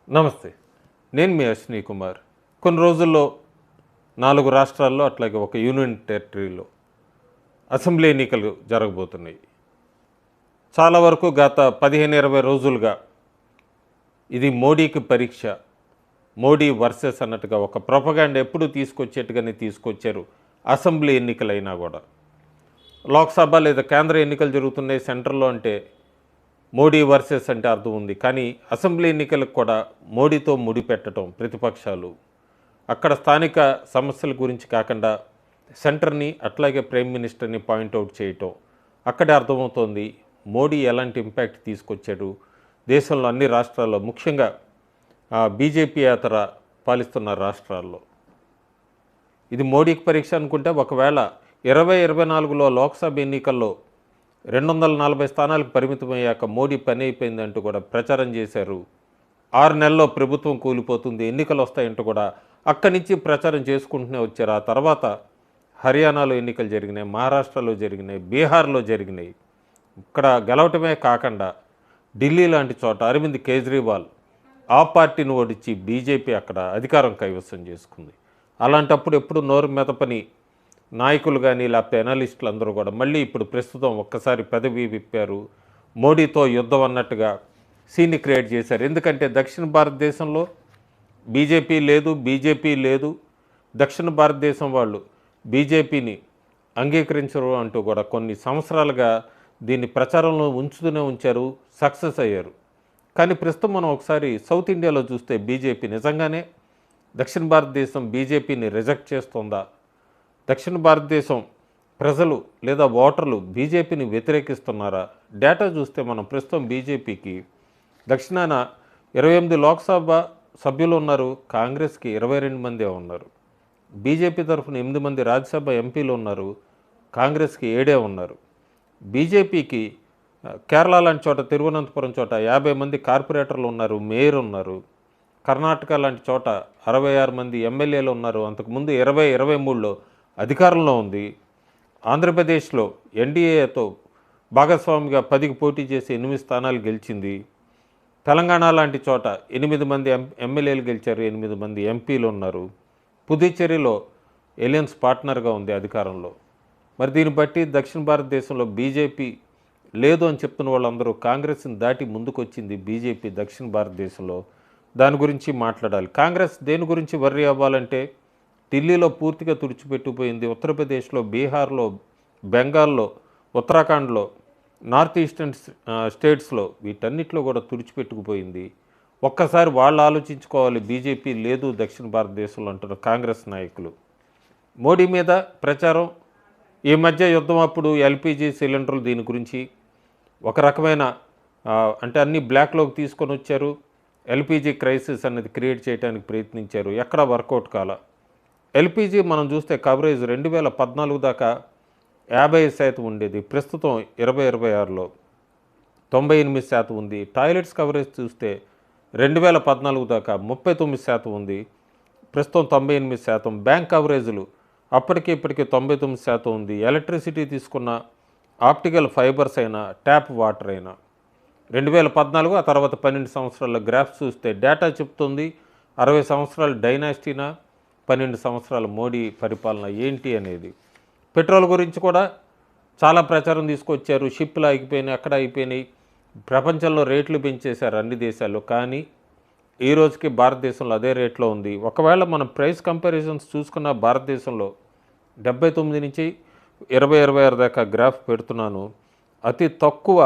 నమస్తే. నేను మీ అశ్విని కుమార్. కొన్ని రోజుల్లో 4 రాష్ట్రాల్లో అట్లాగే ఒక యూనియన్ టెరిటరీలో అసెంబ్లీ ఎన్నికలు జరగబోతున్నాయి. చాలా వరకు గత 15, 20 రోజులుగా ఇది మోడీకి పరీక్ష. మోడీ వర్సెస్ అన్నట్టుగా ఒక ప్రొపగాండా ఎప్పుడు తీసుకొచ్చేట్టుగానే తీసుకొచ్చారు. అసెంబ్లీ ఎన్నికలైనా కూడా. లోక్సభ లేదా కేంద్ర ఎన్నికలు జరుగుతున్నాయి సెంట్రల్లో అంటే మోడీ వర్సెస్ అంటే అర్థం ఉంది. కానీ అసెంబ్లీ ఎన్నికలకు కూడా మోడీతో ముడిపెట్టడం ప్రతిపక్షాలు. అక్కడ స్థానిక సమస్యల గురించి కాకుండా సెంటర్ని అట్లాగే ప్రైమ్ మినిస్టర్ని పాయింట్అవుట్ చేయటం. అక్కడే అర్థమవుతోంది మోడీ ఎలాంటి ఇంపాక్ట్ తీసుకొచ్చాడు దేశంలో అన్ని రాష్ట్రాల్లో, ముఖ్యంగా బీజేపీ యాతర పాలిస్తున్న రాష్ట్రాల్లో. ఇది మోడీకి పరీక్ష అనుకుంటే ఒకవేళ 2024లో లోక్సభ ఎన్నికల్లో 240 స్థానాలకు పరిమితమయ్యాక మోడీ పని అయిపోయిందంటూ కూడా ప్రచారం చేశారు. 6 నెలల్లో ప్రభుత్వం కూలిపోతుంది, ఎన్నికలు వస్తాయంటూ కూడా అక్కడి నుంచి ప్రచారం చేసుకుంటూనే వచ్చారు. ఆ తర్వాత హర్యానాలో ఎన్నికలు జరిగినాయి, మహారాష్ట్రలో జరిగినాయి, బీహార్లో జరిగినాయి. ఇక్కడ గెలవటమే కాకుండా ఢిల్లీ లాంటి చోట అరవింద్ కేజ్రీవాల్ ఆ పార్టీని ఓడించి బీజేపీ అక్కడ అధికారం కైవసం చేసుకుంది. అలాంటప్పుడు ఎప్పుడు నోరు మెదపని నాయకులు కానీ లేకపోతే ఎనలిస్టులు అందరూ కూడా మళ్ళీ ఇప్పుడు ప్రస్తుతం ఒక్కసారి పెదవి విప్పారు. మోడీతో యుద్ధం అన్నట్టుగా సీన్ని క్రియేట్ చేశారు. ఎందుకంటే దక్షిణ భారతదేశంలో బీజేపీ లేదు, దక్షిణ భారతదేశం వాళ్ళు బీజేపీని అంగీకరించరు అంటూ కూడా కొన్ని సంవత్సరాలుగా దీన్ని ప్రచారంలో ఉంచుతూనే ఉంచారు, సక్సెస్ అయ్యారు. కానీ ప్రస్తుతం మనం ఒకసారి సౌత్ ఇండియాలో చూస్తే బీజేపీ నిజంగానే దక్షిణ భారతదేశం బీజేపీని రిజెక్ట్ చేస్తోందా? దక్షిణ భారతదేశం ప్రజలు లేదా ఓటర్లు బీజేపీని వ్యతిరేకిస్తున్నారా? డేటా చూస్తే మనం ప్రస్తుతం బీజేపీకి దక్షిణాన 28 లోక్సభ సభ్యులు ఉన్నారు, కాంగ్రెస్కి 22 మందే ఉన్నారు. బీజేపీ తరఫున 8 మంది రాజ్యసభ ఎంపీలు ఉన్నారు, కాంగ్రెస్కి 7 ఉన్నారు. బీజేపీకి కేరళ లాంటి చోట, తిరువనంతపురం చోట 50 మంది కార్పొరేటర్లు ఉన్నారు, మేయర్ ఉన్నారు. కర్ణాటక లాంటి చోట 66 మంది ఎమ్మెల్యేలు ఉన్నారు. అంతకుముందు 23లో అధికారంలో ఉంది. ఆంధ్రప్రదేశ్లో ఎన్డీఏతో భాగస్వామిగా 10కి పోటీ చేసి 8 స్థానాలు గెలిచింది. తెలంగాణ లాంటి చోట 8 మంది ఎమ్మెల్యేలు గెలిచారు, 8 మంది ఎంపీలు ఉన్నారు. పుదుచ్చేరిలో ఎలియన్స్ పార్ట్నర్గా ఉంది అధికారంలో. మరి దీన్ని బట్టి దక్షిణ భారతదేశంలో బీజేపీ లేదు అని చెప్తున్న వాళ్ళందరూ కాంగ్రెస్ని దాటి ముందుకొచ్చింది బీజేపీ దక్షిణ భారతదేశంలో. దాని గురించి మాట్లాడాలి. కాంగ్రెస్ దేని గురించి వర్రీ అవ్వాలంటే ఢిల్లీలో పూర్తిగా తుడిచిపెట్టుకుపోయింది. ఉత్తరప్రదేశ్లో, బీహార్లో, బెంగాల్లో, ఉత్తరాఖండ్లో, నార్త్ ఈస్టర్న్ స్టేట్స్లో వీటన్నిటిలో కూడా తుడిచిపెట్టుకుపోయింది. ఒక్కసారి వాళ్ళు ఆలోచించుకోవాలి. బీజేపీ లేదు దక్షిణ భారతదేశంలో అంటున్న కాంగ్రెస్ నాయకులు. మోడీ మీద ప్రచారం, ఈ మధ్య యుద్ధం అప్పుడు ఎల్పిజి సిలిండర్లు దీని గురించి ఒక రకమైన అంటే అన్ని బ్లాక్లోకి తీసుకొని వచ్చారు. ఎల్పిజి క్రైసిస్ అనేది క్రియేట్ చేయడానికి ప్రయత్నించారు, ఎక్కడా వర్కౌట్ కాల. ఎల్పిజి మనం చూస్తే కవరేజ్ 2014 దాకా 50% ఉండేది, ప్రస్తుతం 2026లో 98% ఉంది. టాయిలెట్స్ కవరేజ్ చూస్తే 2014 దాకా 39% ఉంది, ప్రస్తుతం 98%. బ్యాంక్ కవరేజీలు అప్పటికి ఇప్పటికీ 99% ఉంది. ఎలక్ట్రిసిటీ తీసుకున్న ఆప్టికల్ ఫైబర్స్ అయినా, ట్యాప్ వాటర్ అయినా 2014 ఆ తర్వాత 12 సంవత్సరాల గ్రాఫ్స్ చూస్తే డేటా చెప్తుంది 60 సంవత్సరాల డైనాస్టీనా, 12 సంవత్సరాల మోడీ పరిపాలన ఏంటి అనేది. పెట్రోల్ గురించి కూడా చాలా ప్రచారం తీసుకొచ్చారు. షిప్లు ఆగిపోయినాయి, అక్కడ అయిపోయినాయి, ప్రపంచంలో రేట్లు పెంచేశారు అన్ని దేశాల్లో. కానీ ఈ రోజుకి భారతదేశంలో అదే రేట్లో ఉంది. ఒకవేళ మనం ప్రైస్ కంపారిజన్స్ చూసుకున్న భారతదేశంలో 79 నుంచి 2026 దాకా గ్రాఫ్ పెడుతున్నాను. అతి తక్కువ,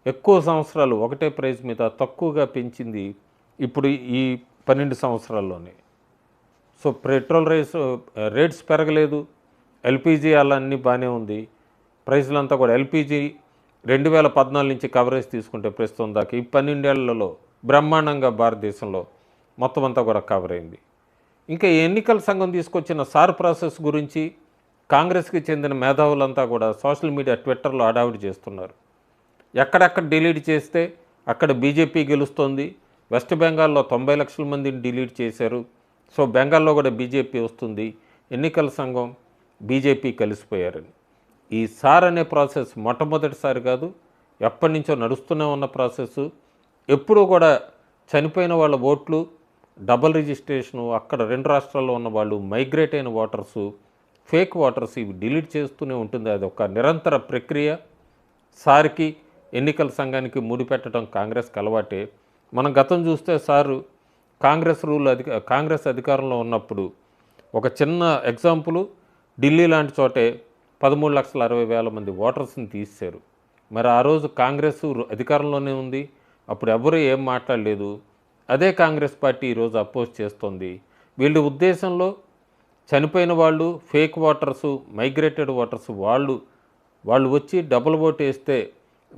ఎక్కువ సంవత్సరాలు ఒకటే ప్రైస్ మీద తక్కువగా పెంచింది ఇప్పుడు ఈ 12 సంవత్సరాల్లోనే. సో పెట్రోల్ రేట్స్ పెరగలేదు, ఎల్పిజి అలా అన్నీ బాగానే ఉంది. ప్రైస్లంతా కూడా ఎల్పిజి 2014 నుంచి కవరేజ్ తీసుకుంటే ప్రస్తుతం దాకా ఈ 12 ఏళ్లలో బ్రహ్మాండంగా భారతదేశంలో మొత్తం అంతా కూడా కవర్ అయింది. ఇంకా ఎన్నికల సంఘం తీసుకొచ్చిన సార్ ప్రాసెస్ గురించి కాంగ్రెస్కి చెందిన మేధావులంతా కూడా సోషల్ మీడియా, ట్విట్టర్లో హడావిడి చేస్తున్నారు. ఎక్కడెక్కడ డిలీట్ చేస్తే అక్కడ బీజేపీ గెలుస్తోంది. వెస్ట్ బెంగాల్లో 90 లక్షల మందిని డిలీట్ చేశారు. సో బెంగాల్లో కూడా బీజేపీ వస్తుంది, ఎన్నికల సంఘం బీజేపీ కలిసిపోయారని. ఈ సార్ అనే ప్రాసెస్ మొట్టమొదటిసారి కాదు, ఎప్పటి నుంచో నడుస్తూనే ఉన్న ప్రాసెస్. ఎప్పుడూ కూడా చనిపోయిన వాళ్ళ ఓట్లు డబుల్ రిజిస్ట్రేషను, అక్కడ 2 రాష్ట్రాల్లో ఉన్న వాళ్ళు మైగ్రేట్ అయిన ఓటర్సు, ఫేక్ ఓటర్స్ ఇవి డిలీట్ చేస్తూనే ఉంటుంది. అది ఒక నిరంతర ప్రక్రియ. సార్కి ఎన్నికల సంఘానికి ముడిపెట్టడం కాంగ్రెస్కి అలవాటే. మనం గతం చూస్తే సారు కాంగ్రెస్ అధికారంలో ఉన్నప్పుడు ఒక చిన్న ఎగ్జాంపుల్, ఢిల్లీ లాంటి చోటే 13,60,000 మంది ఓటర్స్ని తీశారు. మరి ఆ రోజు కాంగ్రెస్ అధికారంలోనే ఉంది, అప్పుడు ఎవరు ఏం మాట్లాడలేదు. అదే కాంగ్రెస్ పార్టీ ఈరోజు అపోజ్ చేస్తోంది. వీళ్ళ ఉద్దేశంలో చనిపోయిన వాళ్ళు, ఫేక్ ఓటర్సు, మైగ్రేటెడ్ ఓటర్స్ వాళ్ళు వచ్చి డబుల్ ఓట్ వేస్తే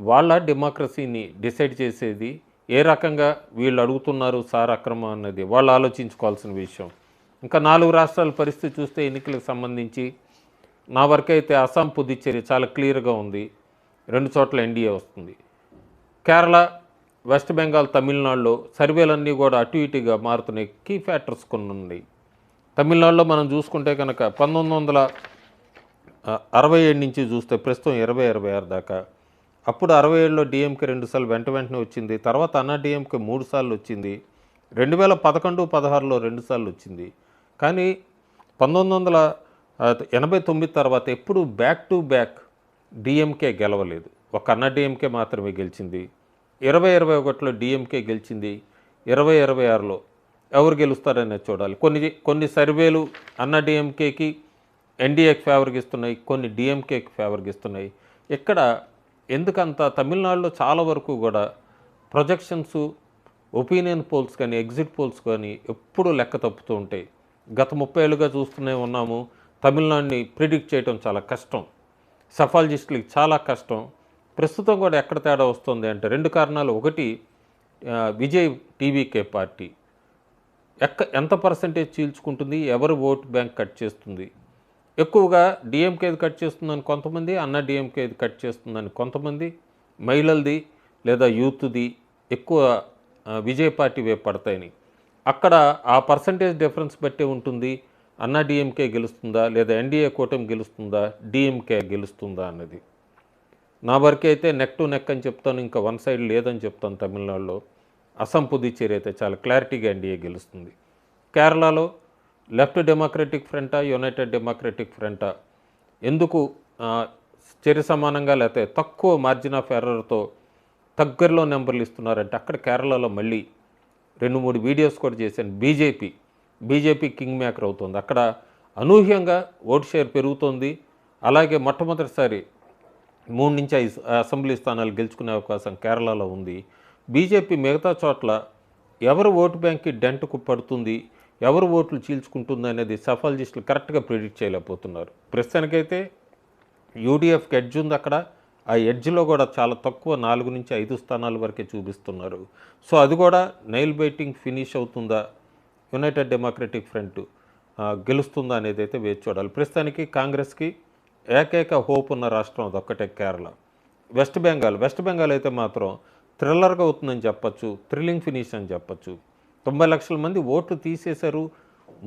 వాళ్ళ డెమోక్రసీని డిసైడ్ చేసేది. ఏ రకంగా వీళ్ళు అడుగుతున్నారు సార్ అక్రమం అన్నది వాళ్ళు ఆలోచించుకోవాల్సిన విషయం. ఇంకా 4 రాష్ట్రాల పరిస్థితి చూస్తే ఎన్నికలకు సంబంధించి నా వరకైతే అస్సాం, పుదుచ్చేరి చాలా క్లియర్గా ఉంది. 2 చోట్ల ఎన్డీఏ వస్తుంది. కేరళ, వెస్ట్ బెంగాల్, తమిళనాడులో సర్వేలన్నీ కూడా అటు ఇటుగా మారుతున్నాయి. కీ ఫ్యాక్టర్స్ కొన్ని ఉన్నాయి. తమిళనాడులో మనం చూసుకుంటే కనుక 1967 నుంచి చూస్తే ప్రస్తుతం 2026 దాకా, అప్పుడు 67లో డిఎంకే 2 సార్లు వెంటనే వచ్చింది. తర్వాత అన్నా డిఎంకే 3 సార్లు వచ్చింది. 2011-16లో 2 సార్లు వచ్చింది. కానీ 1989 తర్వాత ఎప్పుడు బ్యాక్ టు బ్యాక్ డిఎంకే గెలవలేదు. ఒక అన్నా డిఎంకే మాత్రమే గెలిచింది. 2021లో డిఎంకే గెలిచింది. 2026లో ఎవరు గెలుస్తారనేది చూడాలి. కొన్ని సర్వేలు అన్నా డిఎంకేకి ఎన్డీఏకి ఫేవర్గా ఇస్తున్నాయి, కొన్ని డిఎంకేకి ఫేవర్గా ఇస్తున్నాయి. ఇక్కడ ఎందుకంత తమిళనాడులో చాలా వరకు కూడా ప్రొజెక్షన్స్, ఒపీనియన్ పోల్స్ కానీ, ఎగ్జిట్ పోల్స్ కానీ ఎప్పుడూ లెక్క తప్పుతూ ఉంటాయి. గత 30 ఏళ్ళుగా చూస్తూనే ఉన్నాము. తమిళనాడుని ప్రిడిక్ట్ చేయడం చాలా కష్టం, సఫాలజిస్టులకి చాలా కష్టం. ప్రస్తుతం కూడా ఎక్కడ తేడా వస్తుంది అంటే 2 కారణాలు. ఒకటి, విజయ్ టీవీకే పార్టీ ఎంత పర్సంటేజ్ చీల్చుకుంటుంది, ఎవరు ఓట్ బ్యాంక్ కట్ చేస్తుంది. ఎక్కువగా డిఎంకేది కట్ చేస్తుందని కొంతమంది, అన్నా డిఎంకేది కట్ చేస్తుందని కొంతమంది, మహిళలది లేదా యూత్ది ఎక్కువ విజయ్ పార్టీ వైపు పడతాయని. అక్కడ ఆ పర్సంటేజ్ డిఫరెన్స్ బట్టే ఉంటుంది అన్నా డిఎంకే గెలుస్తుందా లేదా ఎన్డీఏ కూటమి గెలుస్తుందా, డిఎంకే గెలుస్తుందా అన్నది. నా వరకు అయితే నెక్ టు నెక్ అని చెప్తాను, ఇంకా వన్ సైడ్ లేదని చెప్తాను. తమిళనాడులో, అస్సాం, పుదుచ్చేరి అయితే చాలా క్లారిటీగా ఎన్డీఏ గెలుస్తుంది. కేరళలో లెఫ్ట్ డెమోక్రటిక్ ఫ్రంటా, యునైటెడ్ డెమోక్రటిక్ ఫ్రంటా ఎందుకు చర్య సమానంగా లేకపోతే తక్కువ మార్జిన్ ఆఫ్ ఎర్రర్తో దగ్గరలో నెంబర్లు ఇస్తున్నారంటే, అక్కడ కేరళలో మళ్ళీ 2-3 వీడియోస్ కూడా చేశాను. బీజేపీ కింగ్ మేకర్ అవుతుంది. అక్కడ అనూహ్యంగా ఓటు షేర్ పెరుగుతోంది. అలాగే మొట్టమొదటిసారి 3 నుంచి 5 అసెంబ్లీ స్థానాలు గెలుచుకునే అవకాశం కేరళలో ఉంది. బీజేపీ మిగతా చోట్ల ఎవరు ఓటు బ్యాంక్కి డెంట్కు పడుతుంది, ఎవరు ఓట్లు చీల్చుకుంటుంది అనేది సఫాలజిస్టులు కరెక్ట్గా ప్రిడిక్ట్ చేయలేకపోతున్నారు. ప్రస్తుతానికైతే యూడీఎఫ్కి ఎడ్జ్ ఉంది అక్కడ. ఆ ఎడ్జ్లో కూడా చాలా తక్కువ 4 నుంచి 5 స్థానాల వరకే చూపిస్తున్నారు. సో అది కూడా నైల్ బైటింగ్ ఫినిష్ అవుతుందా, యునైటెడ్ డెమోక్రటిక్ ఫ్రంట్ గెలుస్తుందా అనేది అయితే వేచి చూడాలి. ప్రస్తుతానికి కాంగ్రెస్కి ఏకైక హోప్ ఉన్న రాష్ట్రం అదొక్కటే కేరళ. వెస్ట్ బెంగాల్ అయితే మాత్రం థ్రిల్లర్గా అవుతుందని చెప్పచ్చు, థ్రిల్లింగ్ ఫినిష్ అని చెప్పచ్చు. 90 లక్షల మంది ఓట్లు తీసేశారు.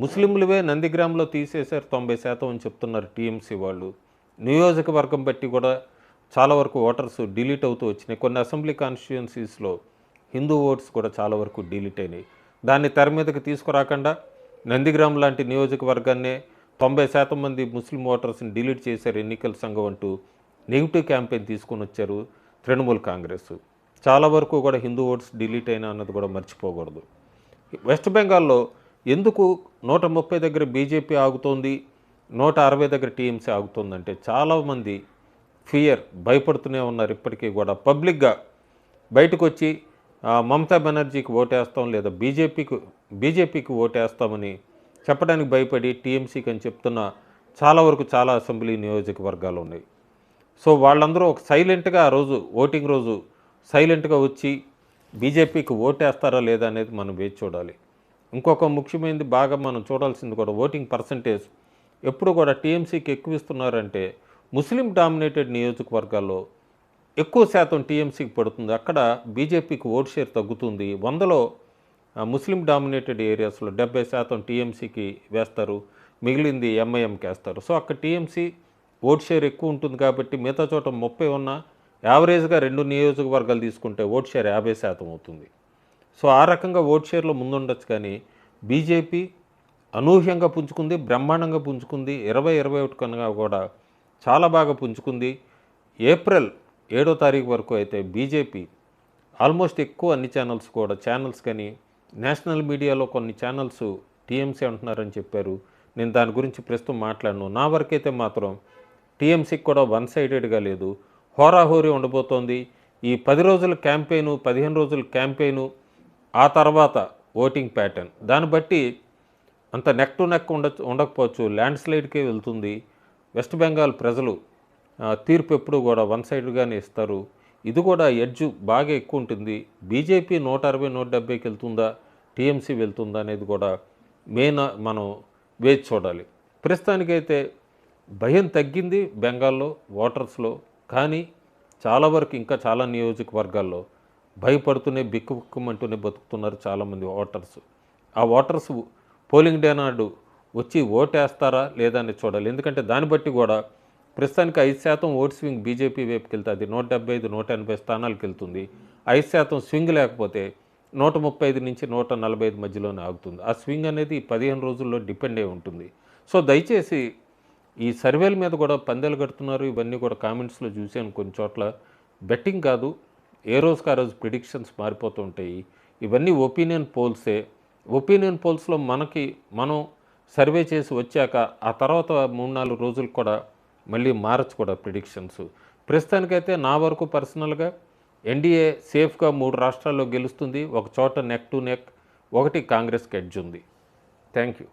ముస్లింలువే నందిగ్రామ్లో తీసేశారు 90% అని చెప్తున్నారు టీఎంసీ వాళ్ళు. నియోజకవర్గం బట్టి కూడా చాలా వరకు ఓటర్స్ డిలీట్ అవుతూ వచ్చినాయి. కొన్ని అసెంబ్లీ కాన్స్టిట్యుయెన్సీస్లో హిందూ ఓట్స్ కూడా చాలా వరకు డిలీట్ అయినాయి. దాన్ని తెర మీదకి తీసుకురాకుండా నందిగ్రామ్ లాంటి నియోజకవర్గాన్నే 90% మంది ముస్లిం ఓటర్స్ని డిలీట్ చేశారు ఎన్నికల సంఘం అంటూ నెగిటివ్ క్యాంపెయిన్ తీసుకొని వచ్చారు తృణమూల్ కాంగ్రెస్. చాలా వరకు కూడా హిందూ ఓట్స్ డిలీట్ అయినా అన్నది కూడా మర్చిపోకూడదు. వెస్ట్ బెంగాల్లో ఎందుకు 130 దగ్గర బీజేపీ ఆగుతోంది, 160 దగ్గర టీఎంసీ ఆగుతోందంటే చాలామంది భయపడుతూనే ఉన్నారు. ఇప్పటికీ కూడా పబ్లిక్గా బయటకు వచ్చి మమతా బెనర్జీకి ఓటేస్తాం లేదా బీజేపీకి ఓటేస్తామని చెప్పడానికి భయపడి టీఎంసీకి అని చెప్తున్న చాలా అసెంబ్లీ నియోజకవర్గాలు ఉన్నాయి. సో వాళ్ళందరూ ఒక సైలెంట్గా ఆ రోజు ఓటింగ్ రోజు సైలెంట్గా వచ్చి బీజేపీకి ఓటేస్తారా లేదా అనేది మనం వేచి చూడాలి. ఇంకొక ముఖ్యమైనది బాగా మనం చూడాల్సింది కూడా ఓటింగ్ పర్సంటేజ్ ఎప్పుడు కూడా టీఎంసీకి ఎక్కువ ఇస్తున్నారంటే ముస్లిం డామినేటెడ్ నియోజకవర్గాల్లో ఎక్కువ శాతం టీఎంసీకి పడుతుంది. అక్కడ బీజేపీకి ఓట్ షేర్ తగ్గుతుంది. 100లో ముస్లిం డామినేటెడ్ ఏరియాస్లో 70% టీఎంసీకి వేస్తారు, మిగిలింది ఎంఐఎంకి వేస్తారు. సో అక్కడ టీఎంసీ ఓట్ షేర్ ఎక్కువ ఉంటుంది కాబట్టి మిగతా చోట 30 ఉన్నా యావరేజ్గా 2 నియోజకవర్గాలు తీసుకుంటే ఓట్ షేర్ 50% అవుతుంది. సో ఆ రకంగా ఓట్ షేర్లో ముందుండొచ్చు. కానీ బీజేపీ అనూహ్యంగా పుంజుకుంది, బ్రహ్మాండంగా పుంజుకుంది. 2021 కన్నా కూడా చాలా బాగా పుంజుకుంది. ఏప్రిల్ 7వ తారీఖు వరకు అయితే బీజేపీ ఆల్మోస్ట్ ఎక్కువ అన్ని ఛానల్స్ కానీ నేషనల్ మీడియాలో కొన్ని ఛానల్స్ టీఎంసీ అంటున్నారని చెప్పారు. నేను దాని గురించి ప్రస్తుతం మాట్లాడను. నా వరకైతే మాత్రం టీఎంసీకి కూడా వన్ సైడెడ్గా లేదు, హోరాహోరీ ఉండబోతోంది. ఈ 10 రోజుల క్యాంపెయిను, 15 రోజుల క్యాంపెయిను, ఆ తర్వాత ఓటింగ్ ప్యాటర్న్ దాన్ని బట్టి అంత నెక్ టు నెక్ ఉండకపోవచ్చు, ల్యాండ్ స్లైడ్కే వెళ్తుంది. వెస్ట్ బెంగాల్ ప్రజలు తీర్పు ఎప్పుడు కూడా వన్ సైడ్గానే ఇస్తారు. ఇది కూడా ఎడ్జ్ బాగా ఎక్కువ ఉంటుంది. బీజేపీ 160, 170కి వెళ్తుందా, టీఎంసీ వెళ్తుందా అనేది కూడా మనం వేచి చూడాలి. ప్రస్తుతానికైతే భయం తగ్గింది బెంగాల్లో ఓటర్స్లో. కానీ చాలా వరకు ఇంకా చాలా నియోజకవర్గాల్లో భయపడుతూనే బిక్కుబిక్కుమంటూనే బతుకుతున్నారు చాలామంది ఓటర్స్. ఆ ఓటర్స్ పోలింగ్ డే నాడు వచ్చి ఓటేస్తారా లేదా అని చూడాలి. ఎందుకంటే దాన్ని బట్టి కూడా ప్రస్తుతానికి 5% ఓట్ స్వింగ్ బీజేపీ వైపుకి వెళ్తే అది 175, 180 స్థానాలకు వెళ్తుంది. 5% స్వింగ్ లేకపోతే 135 నుంచి 145 మధ్యలోనే ఆగుతుంది. ఆ స్వింగ్ అనేది 15 రోజుల్లో డిపెండ్ అయి ఉంటుంది. సో దయచేసి ఈ సర్వేల మీద కూడా పందెలు కడుతున్నారు. ఇవన్నీ కూడా కామెంట్స్లో చూశాను కొన్ని చోట్ల. బెట్టింగ్ కాదు, ఏ రోజుకి ఆ రోజు ప్రిడిక్షన్స్ మారిపోతూ ఉంటాయి. ఇవన్నీ ఒపీనియన్ పోల్సే. ఒపీనియన్ పోల్స్లో మనం సర్వే చేసి వచ్చాక ఆ తర్వాత 3-4 రోజులు కూడా మళ్ళీ మారచ్చు కూడా ప్రిడిక్షన్స్. ప్రస్తుతానికైతే నా వరకు పర్సనల్గా ఎన్డీఏ సేఫ్గా 3 రాష్ట్రాల్లో గెలుస్తుంది. ఒక చోట నెక్ టు నెక్, ఒకటి కాంగ్రెస్కి ఎడ్జ్ ఉంది. Thank you.